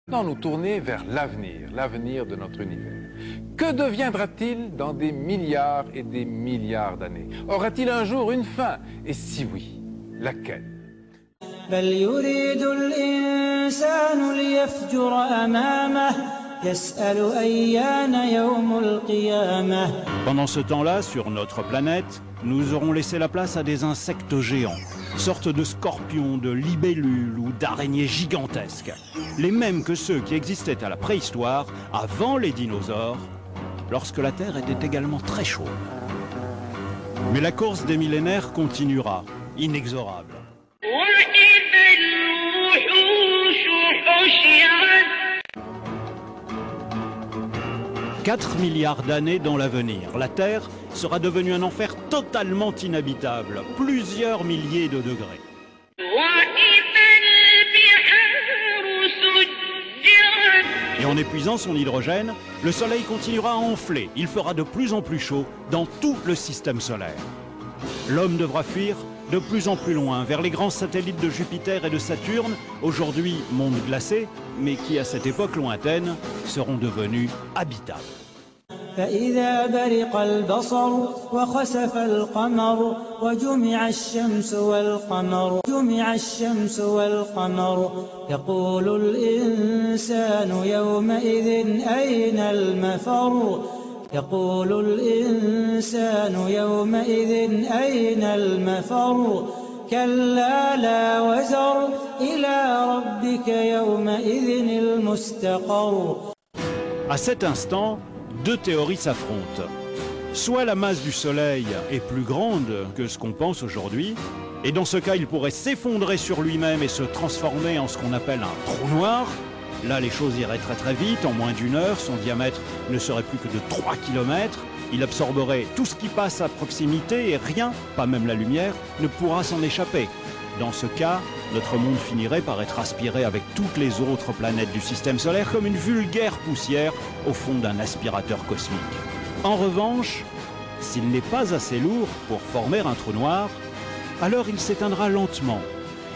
Maintenant nous tourner vers l'avenir de notre univers. Que deviendra-t-il dans des milliards et des milliards d'années? Aura-t-il un jour une fin? Et si oui, laquelle? بل يريد الإنسان ليفجر أمامه يسأل أيان يوم القيامة. Pendant ce temps-là, sur notre planète, nous aurons laissé la place à des insectes géants, sortes de scorpions, de libellules ou d'araignées gigantesques, les mêmes que ceux qui existaient à la préhistoire, avant les dinosaures, lorsque la Terre était également très chaude. Mais la course des millénaires continuera, inexorable. 4 milliards d'années dans l'avenir, la Terre sera devenue un enfer totalement inhabitable, plusieurs milliers de degrés. Et en épuisant son hydrogène, le Soleil continuera à enfler. Il fera de plus en plus chaud dans tout le système solaire. L'homme devra fuir de plus en plus loin, vers les grands satellites de Jupiter et de Saturne, aujourd'hui mondes glacés, mais qui à cette époque lointaine seront devenus habitables. فإذا برق البصر وخسف القمر وجمع الشمس والقمر يقول الإنسان يومئذ أين المفر كلا لا وزر إلى ربك يومئذ المستقر. À cet instant, deux théories s'affrontent. Soit la masse du Soleil est plus grande que ce qu'on pense aujourd'hui, et dans ce cas il pourrait s'effondrer sur lui-même et se transformer en ce qu'on appelle un trou noir. Là les choses iraient très vite, en moins d'une heure, son diamètre ne serait plus que de 3 km, il absorberait tout ce qui passe à proximité et rien, pas même la lumière, ne pourra s'en échapper. Dans ce cas, notre monde finirait par être aspiré avec toutes les autres planètes du système solaire comme une vulgaire poussière au fond d'un aspirateur cosmique. En revanche, s'il n'est pas assez lourd pour former un trou noir, alors il s'éteindra lentement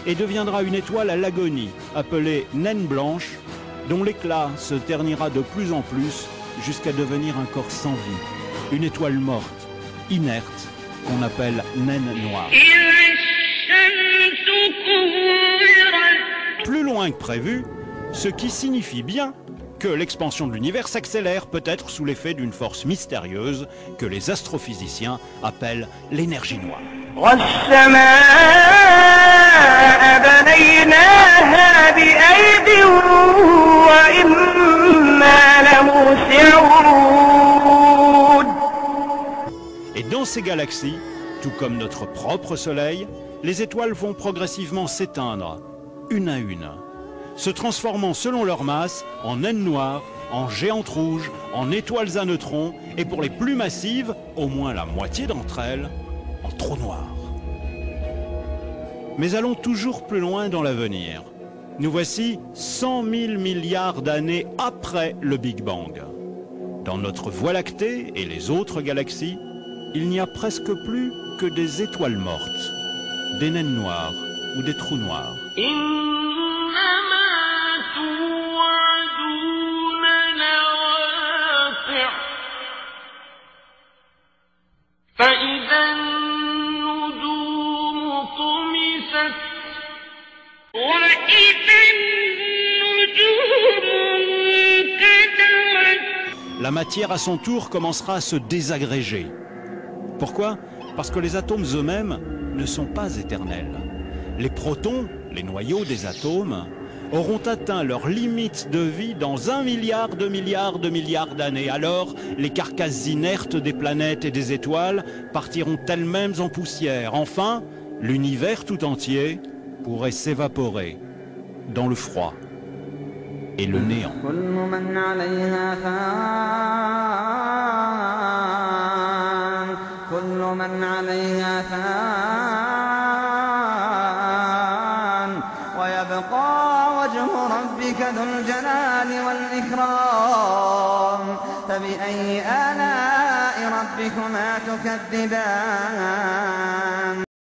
et deviendra une étoile à l'agonie, appelée naine blanche, dont l'éclat se ternira de plus en plus jusqu'à devenir un corps sans vie, une étoile morte, inerte, qu'on appelle naine noire. Plus loin que prévu, ce qui signifie bien que l'expansion de l'univers s'accélère peut-être sous l'effet d'une force mystérieuse que les astrophysiciens appellent l'énergie noire. Et dans ces galaxies, tout comme notre propre Soleil, les étoiles vont progressivement s'éteindre, une à une, se transformant selon leur masse en naines noires, en géantes rouges, en étoiles à neutrons, et pour les plus massives, au moins la moitié d'entre elles, en trous noirs. Mais allons toujours plus loin dans l'avenir. Nous voici 100 000 milliards d'années après le Big Bang. Dans notre Voie lactée et les autres galaxies, il n'y a presque plus que des étoiles mortes, des naines noires ou des trous noirs. La matière à son tour commencera à se désagréger. Pourquoi? Parce que les atomes eux-mêmes ne sont pas éternels. Les protons, les noyaux des atomes, auront atteint leur limite de vie dans 1 milliard de milliards d'années. Alors, les carcasses inertes des planètes et des étoiles partiront elles-mêmes en poussière. Enfin, l'univers tout entier pourrait s'évaporer dans le froid et le néant. فبأي آلاء ربكما تكذبان